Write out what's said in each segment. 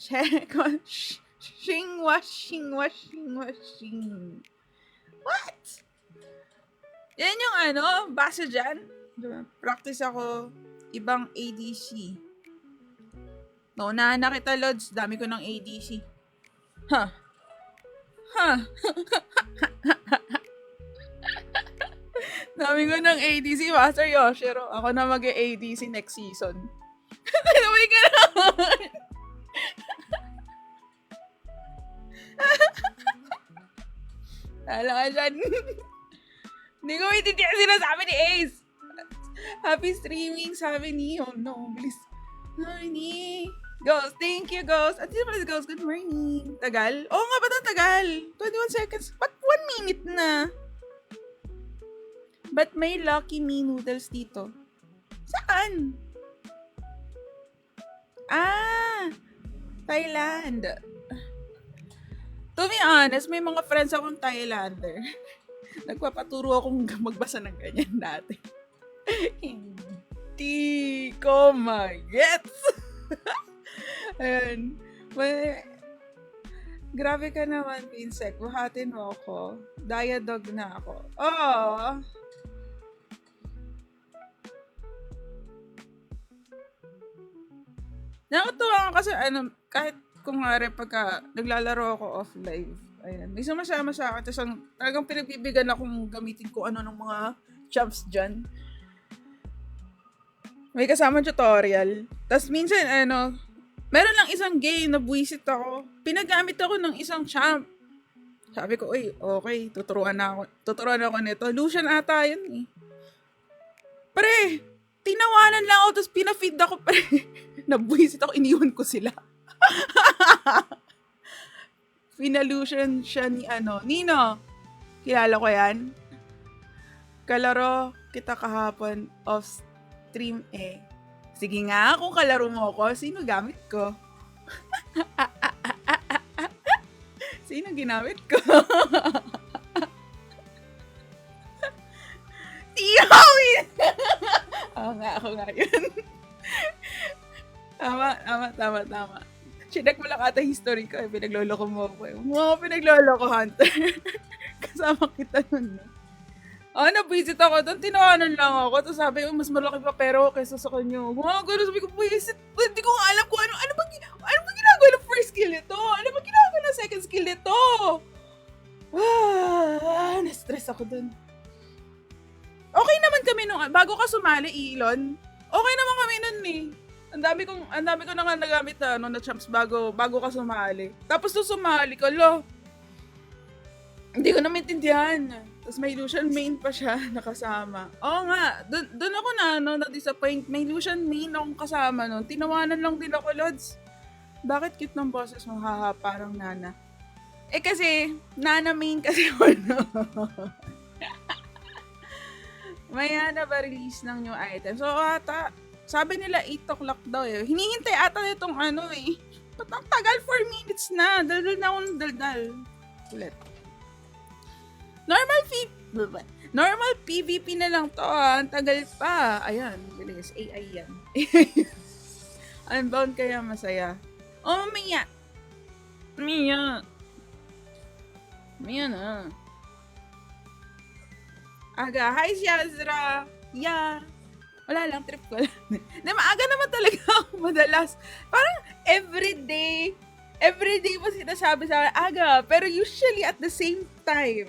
Check on washing. What? Yan yung base dyan. Practice ako ibang ADC. Naunahan na kita, Lods. Dami ko ng ADC. Ha? Dami ko ng ADC, Master Yoshiro. Ako na mag-ADC next season. Anyway ka naman. Tala ka dyan. Hindi ko maintindihan sinasabi ni Ace. Happy streaming, sabi ni, oh no, bilis. Sabi ni, Ghost, thank you, Ghost. At sino pala si Ghost? Good morning. Tagal? Oo nga, ba't ang tagal? 21 seconds. Ba't 1 minute na? Ba't may Lucky Me noodles dito? Saan? Thailand. To be honest, may mga friends akong Thailander. Nagpapaturo akong magbasa ng ganyan dati. Hindi ko magets. Ayun. Grabe ka naman, Pinsek. Buhatin mo ako. Diadog na ako. Oh. Nakatuwa kasi kahit kung nga pagka naglalaro ako off live, ayan, may sumasama sa akin, tapos talagang pinagbibigan akong gamitin ko ng mga champs dyan. May kasama tutorial. Tapos minsan, meron lang isang game na buwisit ako. Pinagamit ako ng isang champ. Sabi ko, okay, tuturuan ako nito. Lucian ata yun eh. Pre, tinawanan lang ako, tapos pinafeed ako, pre. Nabuwisit ako, iniwan ko sila. Finalution siya ni Nino. Kilala ko yan. Kalaro kita kahapon off stream eh. Sige nga, kung kalaro mo ko, sino gamit ko? Sino ginamit ko? Tiyawin! Ako nga yun. Tama. Chinek mo lang ata history ko, pinagloloko mo ako eh. Pinagloloko, Hunter. Kasama kita nun. Nabisit ako doon, tinawanan lang ako. Tapos sabi, mas malaki pa pero kaysa sa kanyo. Gano'n, sabi ko, bisit. Hindi ko nga alam kung ano bang ginagawa ng first skill nito? Ano bang ginagawa ng second skill nito? Na-stress ako doon. Okay naman kami nung, bago ka sumali, Elon. Okay naman kami nun eh. Ang dami ko na nga nagamit na champs bago ka sumali. Tapos nung sumali ko, hindi ko na maintindihan. Tapos may Lucian main pa siya nakasama. Oo nga, doon ako na-disappoint. May Lucian main akong kasama nun. Tinawanan lang din ako, Lods. Bakit cute ng boses mo? Haha, parang Nana. Kasi, Nana main kasi ako. Maya na ba release ng new item? So, sabi nila 8 o'clock daw eh. Hinihintay ata itong eh. Ba't ang tagal? 4 minutes na. Daldal na akong daldal. Ulit. Normal PvP na lang to Ang tagal pa. Ayan, bilis. AI yan. Unbound kaya masaya. Oh, Mia na. Aga, hi Shazra. Yeah. Wala lang, trip ko lang. Maaga naman talaga ako madalas. Parang everyday mo sinasabi sa akin, aga, pero usually at the same time.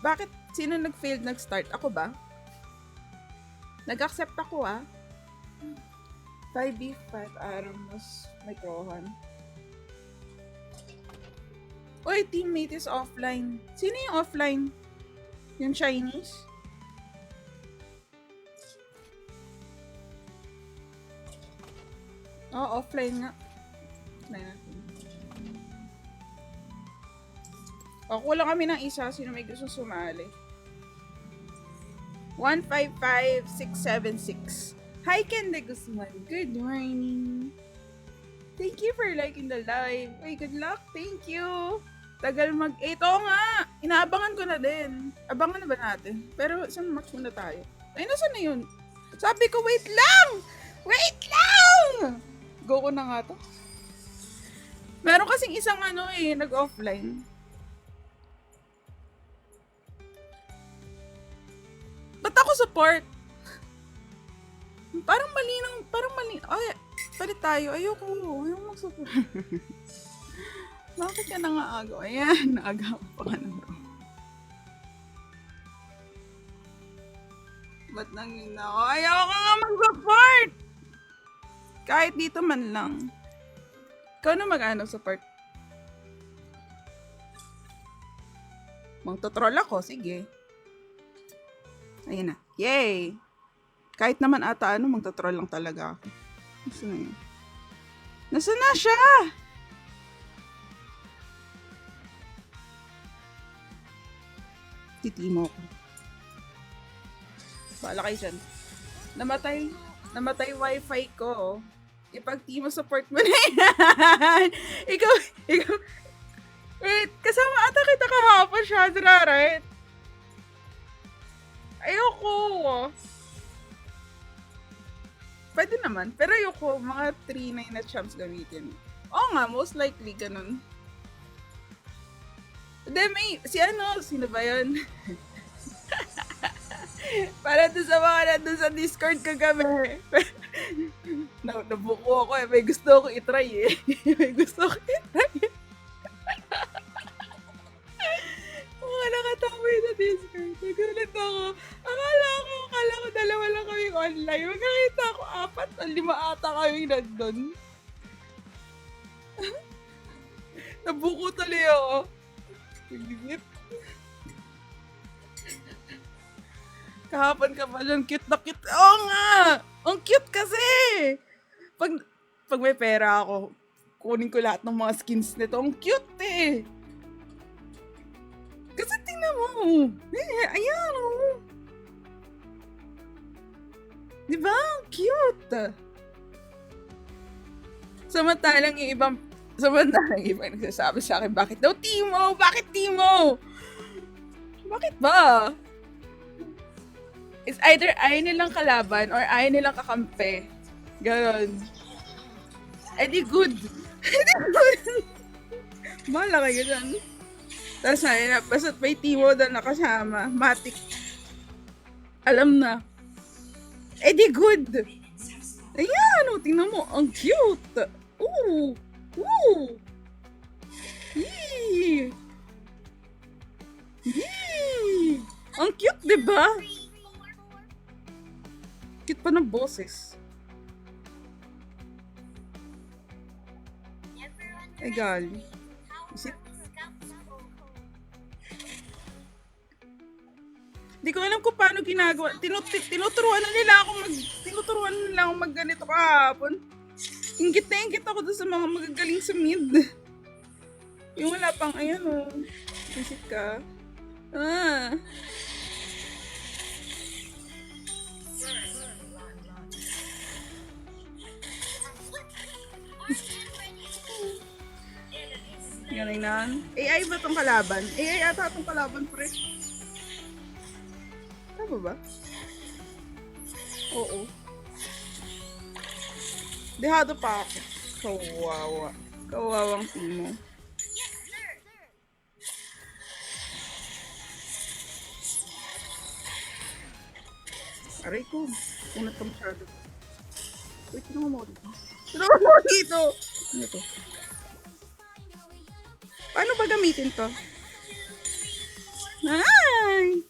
Bakit? Sino nag-failed nag-start? Ako ba? Nag-accept ako 5v5 Aramos Microhan. Uy, teammate is offline. Sino yung offline? Yung Chinese? Offline nga. Kulang kami ng isa. Sino may gusto sumali? 155676. Hi, Kende Guzman. Good morning. Thank you for liking the live. Uy, good luck. Thank you. Tagal mag-8. Oo nga. Inaabangan ko na din. Abangan na ba natin? Pero saan match muna tayo? Ay, nasaan na yun? Sabi ko, wait lang! Go ko na nga to. Meron kasing isang ano eh, nag-offline. Ba't ako support? Parang mali. Ay, palit tayo. Ayoko mag-support. Bakit ka nangaagaw? Ayan, naagaw pa ka ng bro. Ba't nangin ako? Ayoko nga mag-support! Kahit dito man lang. Ikaw na mag-ano support. Magtotroll ako, sige. Ayan na. Yay! Kahit naman ata magtotroll lang talaga ako. Nasaan na yun? Nasaan na siya? Titimo ko. Bahala kayo dyan. Namatay wifi ko. Ipag-timo support mo na yan. ikaw, wait, kasama ata kita kahapon siya, right? Ayoko. Pwede naman, pero ayoko, mga 3-9 na champs gamitin. Oo nga, most likely, ganun. Hindi, sino ba yun? Para doon sa mga nandun sa Discord kagabi. Nabuko ako eh. May gusto ko itry eh. Mga nakatamoy sa Discord. Nagulat ako. Akala ko dalawa lang kaming online. Magkakita ako 4 o 5 ata kaming nandun. Nabuko tuloy ako. Pagligip. Kahapon ka pa dyan, cute na cute. Oo nga! Ang cute kasi! Pag may pera ako, kunin ko lahat ng mga skins nito. Ang cute eh! Kasi tingnan mo. Ayan oh. Diba? Ang cute! Samantalang yung iba nagsasabi sa akin, bakit daw Timo? Bakit Timo? Bakit ba? It's either ayaw nilang kalaban or ayaw nilang kakampi. Ganon. Eh di good. Bahala kayo dyan. Tapos basta't may Timo doon nakasama. Matik. Alam na. Eh di good. Ayan, tingnan mo. Ang cute. Ooh. Ooh. Yee. Yee. Ang cute, diba? Cute pa ng boses. Egal. Hindi ko alam kung paano ginagawa. Tinuturuan na nila akong mag ganito kahapon. Ingit ako doon sa mga magagaling sa mid. Yung wala pang, ayan o. Visit ka. Ganun na. AI ba itong kalaban? AI ata itong kalaban, pre. Tama ba? Oo. Dehado pa ako. Kawawa. Kawawang Timo. Aray ko. Unat ka masyado. Wait, tinungan mo dito. Tinungan mo dito! Ano to? Paano ba gamitin to? Ay!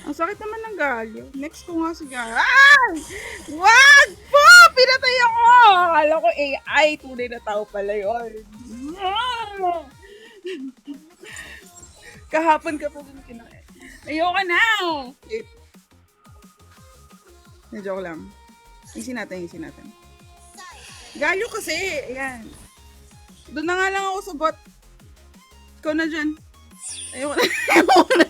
Ang sakit naman ng Galio. Next ko nga si Galio. Ay! Wag po! Pinatay ako! Akala ko AI. Tunay na tao pala yun. Kahapon ka pa din kinain. Ayoko na! Joke lang. Isin natin. Galio kasi. Ayan. Doon na nga lang ako sa bot. Ikaw na dyan. Ayoko na. Ayoko na.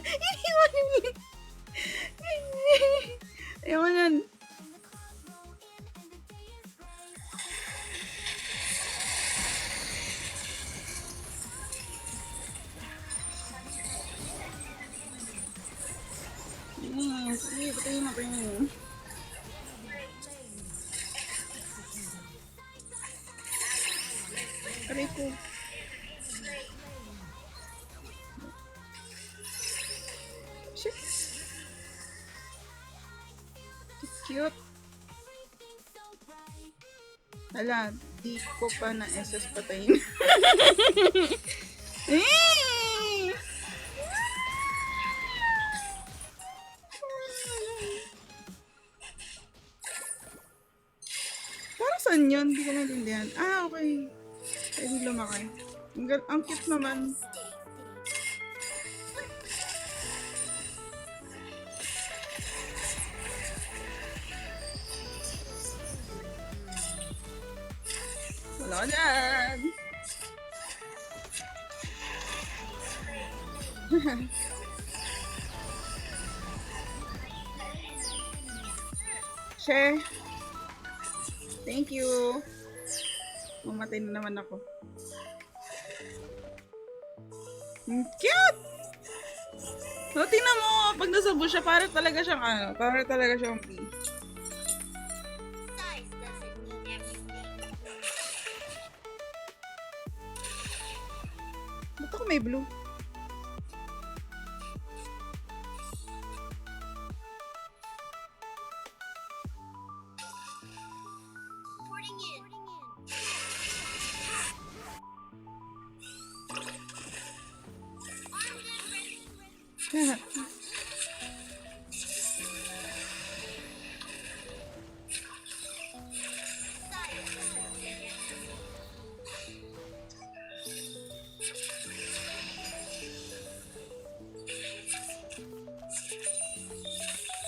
Sige, patayin mo, patayin mo. Aray ko. Shit. Cute. Hala, di ko pa na SS patayin. Para saan yun? Hindi ko maintindihan. Ah, okay. Pwede lumaki. Ang cute naman. Wala ka dyan. Share. Thank you. Mamatay na naman ako. Cute! No, tingnan mo, pag nasa bush siya, para talaga siyang para talaga siyang bee. Ba't ako may blue?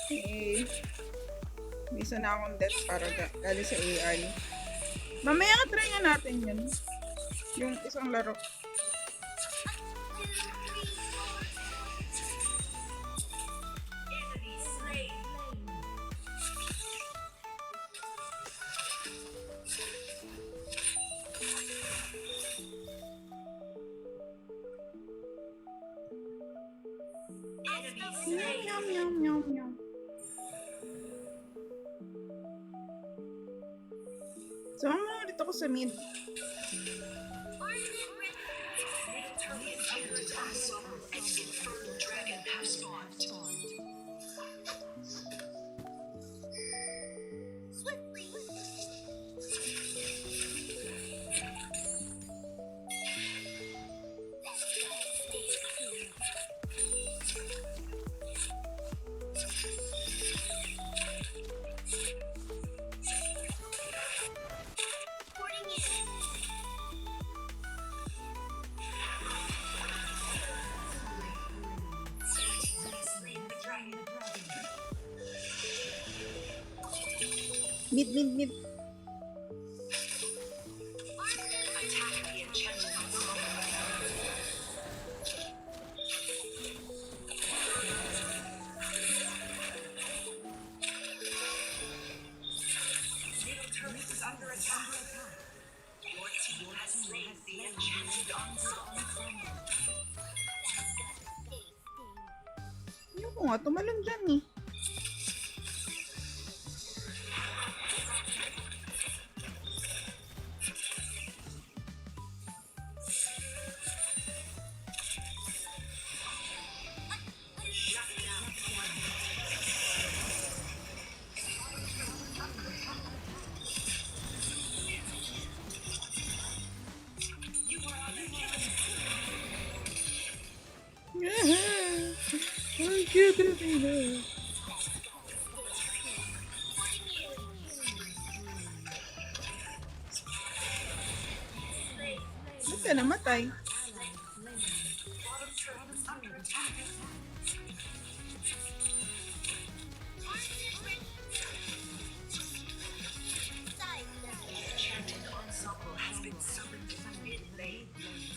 Okay. Bisa na akong death para galing sa AI. Mamaya try nga natin yun. Yung isang laro. Yum, yum, yum, yum. So, dito ko sa mid. Mid, mid, mid. Ano ko nga, tumalon dyan eh. Ang cute na sila. Ba't ka namatay?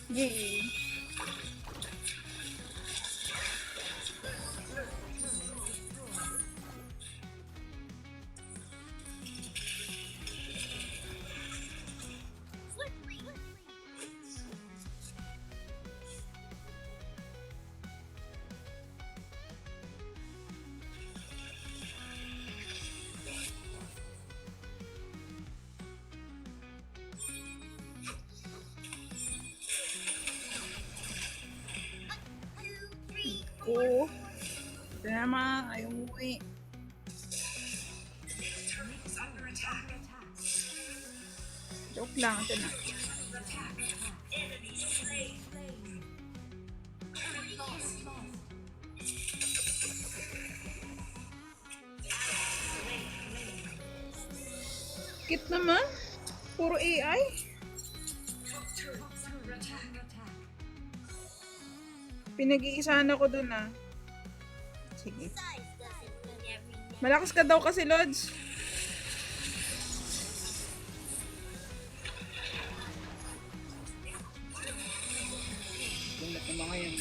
Yay! ko. Ito naman, ayaw umuwi. Joke lang, ito na. Kit naman. Puro AI. Pinag-iisahan ako dun ah. Sige. Malakas ka daw kasi, Lods. Bulat na mga yan.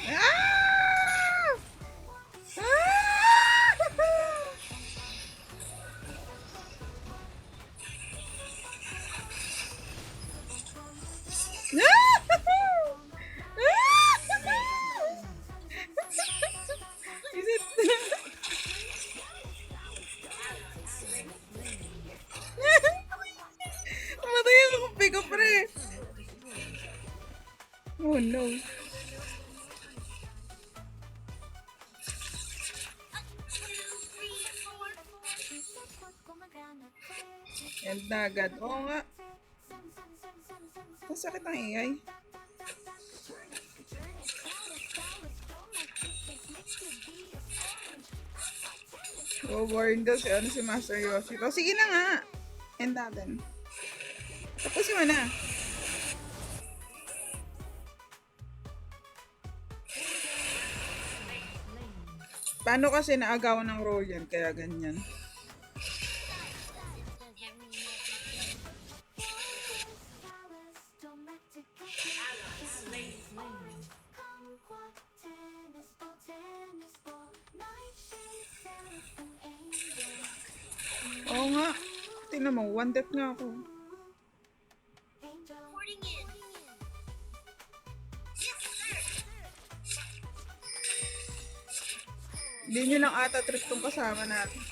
Ah! Ah! Is it? Matay ako pick up, pre. Oh no. Yan na agad. Oo nga. Masakit ang AI. Warn daw si Master Yoshi. O, sige na nga. End natin. Tapusin mo na. Paano kasi naagawan ng roll yan? Kaya ganyan. Oo nga. Tingnan mo, one death nga ako. Hindi nyo lang ata trip tong kasama natin.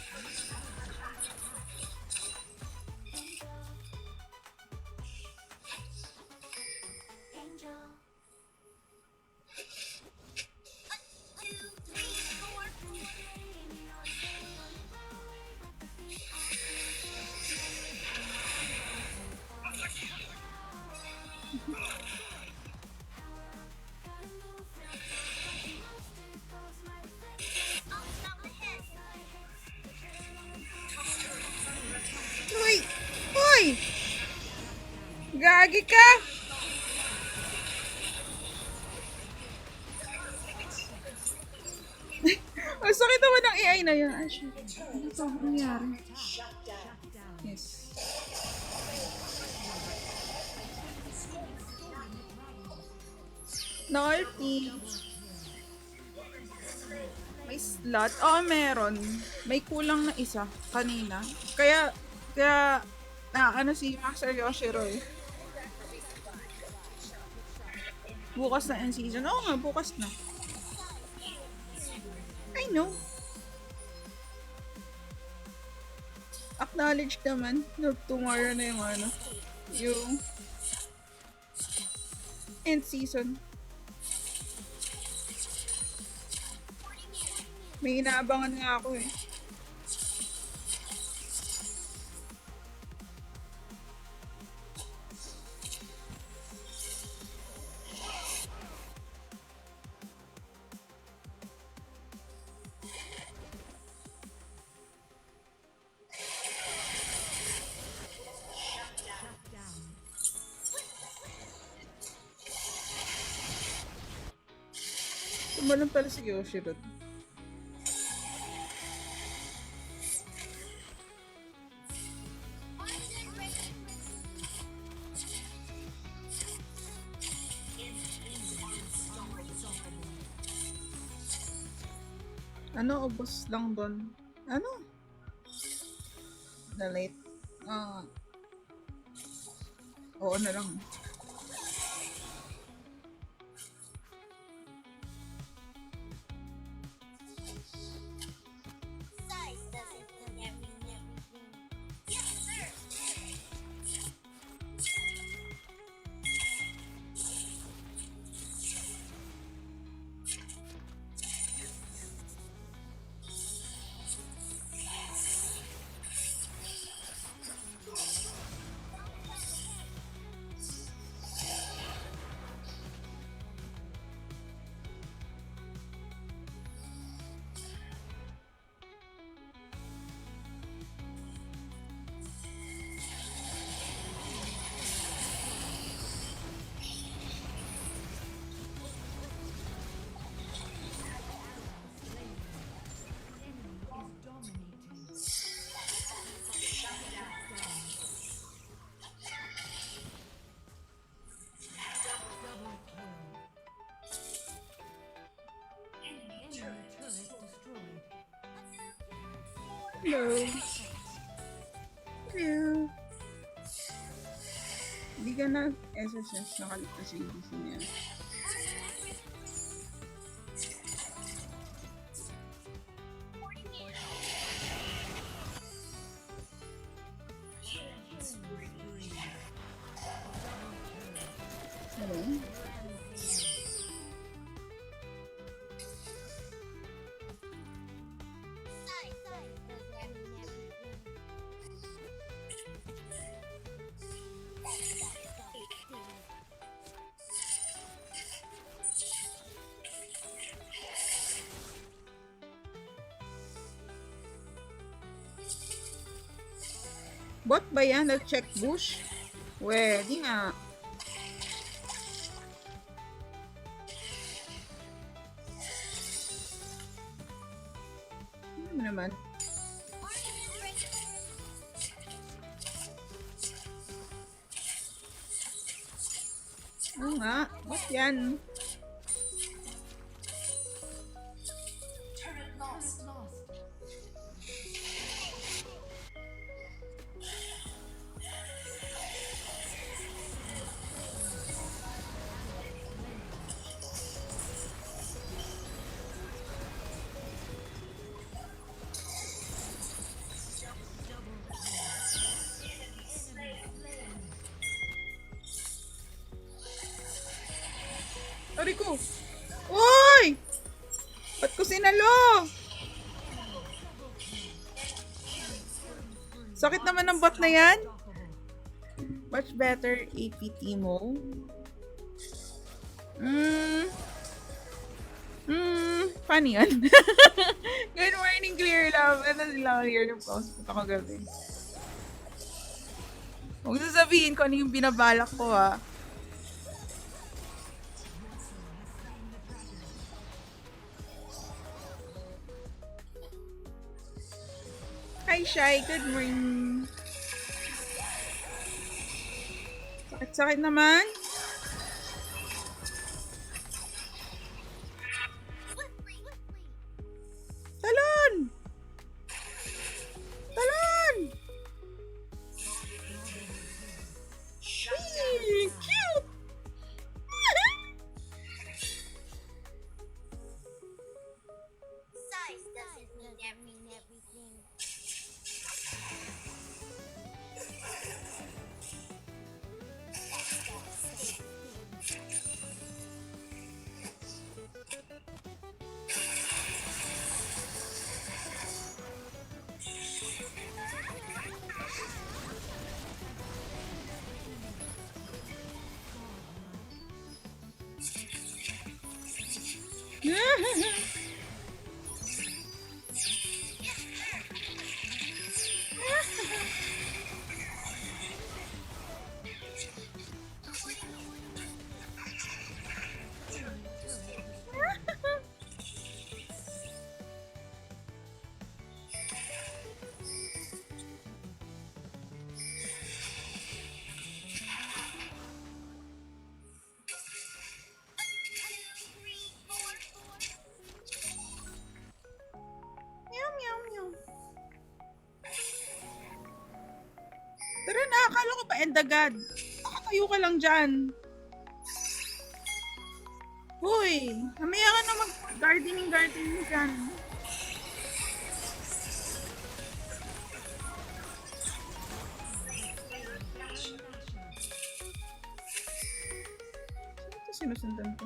Uy! Uy! Gagi ka! Ang sakit naman ng AI na yan. Ay, shit. Ano to? Ano nangyari? Yes. Naughty. May slot? Oo, meron. May kulang na isa kanina. Kaya, ano si Master Yoshiro eh. Bukas na end season. Oo nga, bukas na. I know. Acknowledge naman na tomorrow na yung ano, yung end season. May inaabangan nga ako eh. Tumalon pala si Yoshiro. Ano, ubos lang doon. Ano? Na-late. Oo na lang. Hello. Hello. Hindi ka na SSS nakaligtas sa ABC niya. Hello. Bot ba yan? Nag-check bush? Di nga. Ano naman? Oo nga. Bot yan. Ari ko! Uy! Ba't ko sinalo? Sakit naman ng bot na yan. Much better APT mo. Funny yan. Good morning, Clear Love. Ano sila clear ng post? Punta ko gabi. Huwag sasabihin ko ano yung binabalak ko, ha. Hi, Shai. Good morning. Sakit-sakit naman. Talon! Talon! Cute! Size doesn't mean everything. Tara na, akala ko pa endagad. Nakatayo ka lang dyan. Hoy, mamaya ka na mag-gardening dyan. Ito sinusundan ko.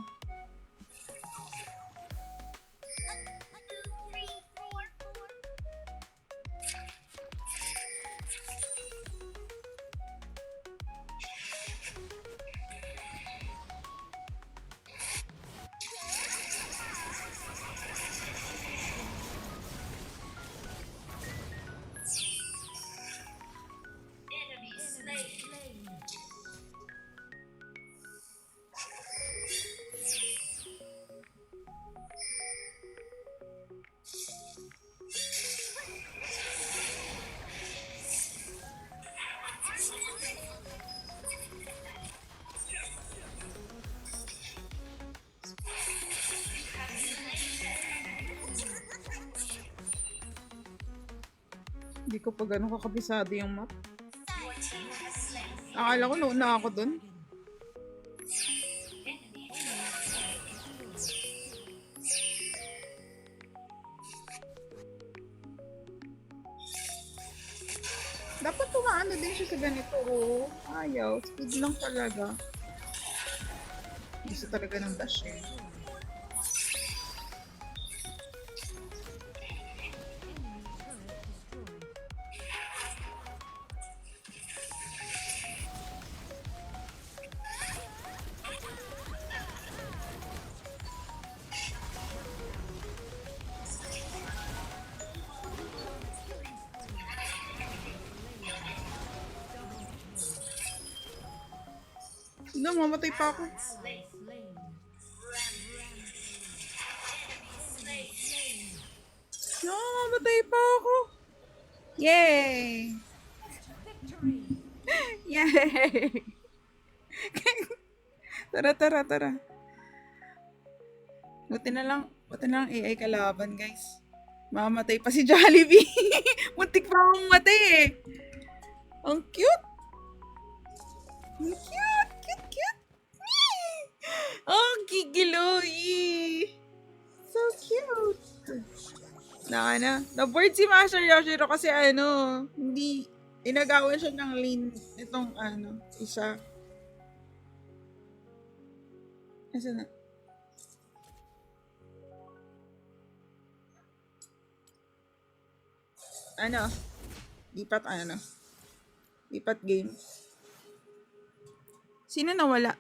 Hindi ko pa ganun kakabisado yung map. Akala ko nauna ako dun. Dapat tumaano din siya sa ganito, oh. Ayaw. Speed lang talaga. Gusto talaga ng dash eh. No, mamatay pa ako. No, mamatay pa ako. Yay! Yay! Tara, tara, tara. Buti na lang AI kalaban, guys. Mamatay pa si Jollibee. Muntik pa akong matay eh. Ang cute. Ang cute, cute, cute. Ang gigiloy. So cute. Na-board si Master Yoshiro kasi hindi, inagawan siya ng lane itong isa. Asa na? Lipat game. Sino nawala?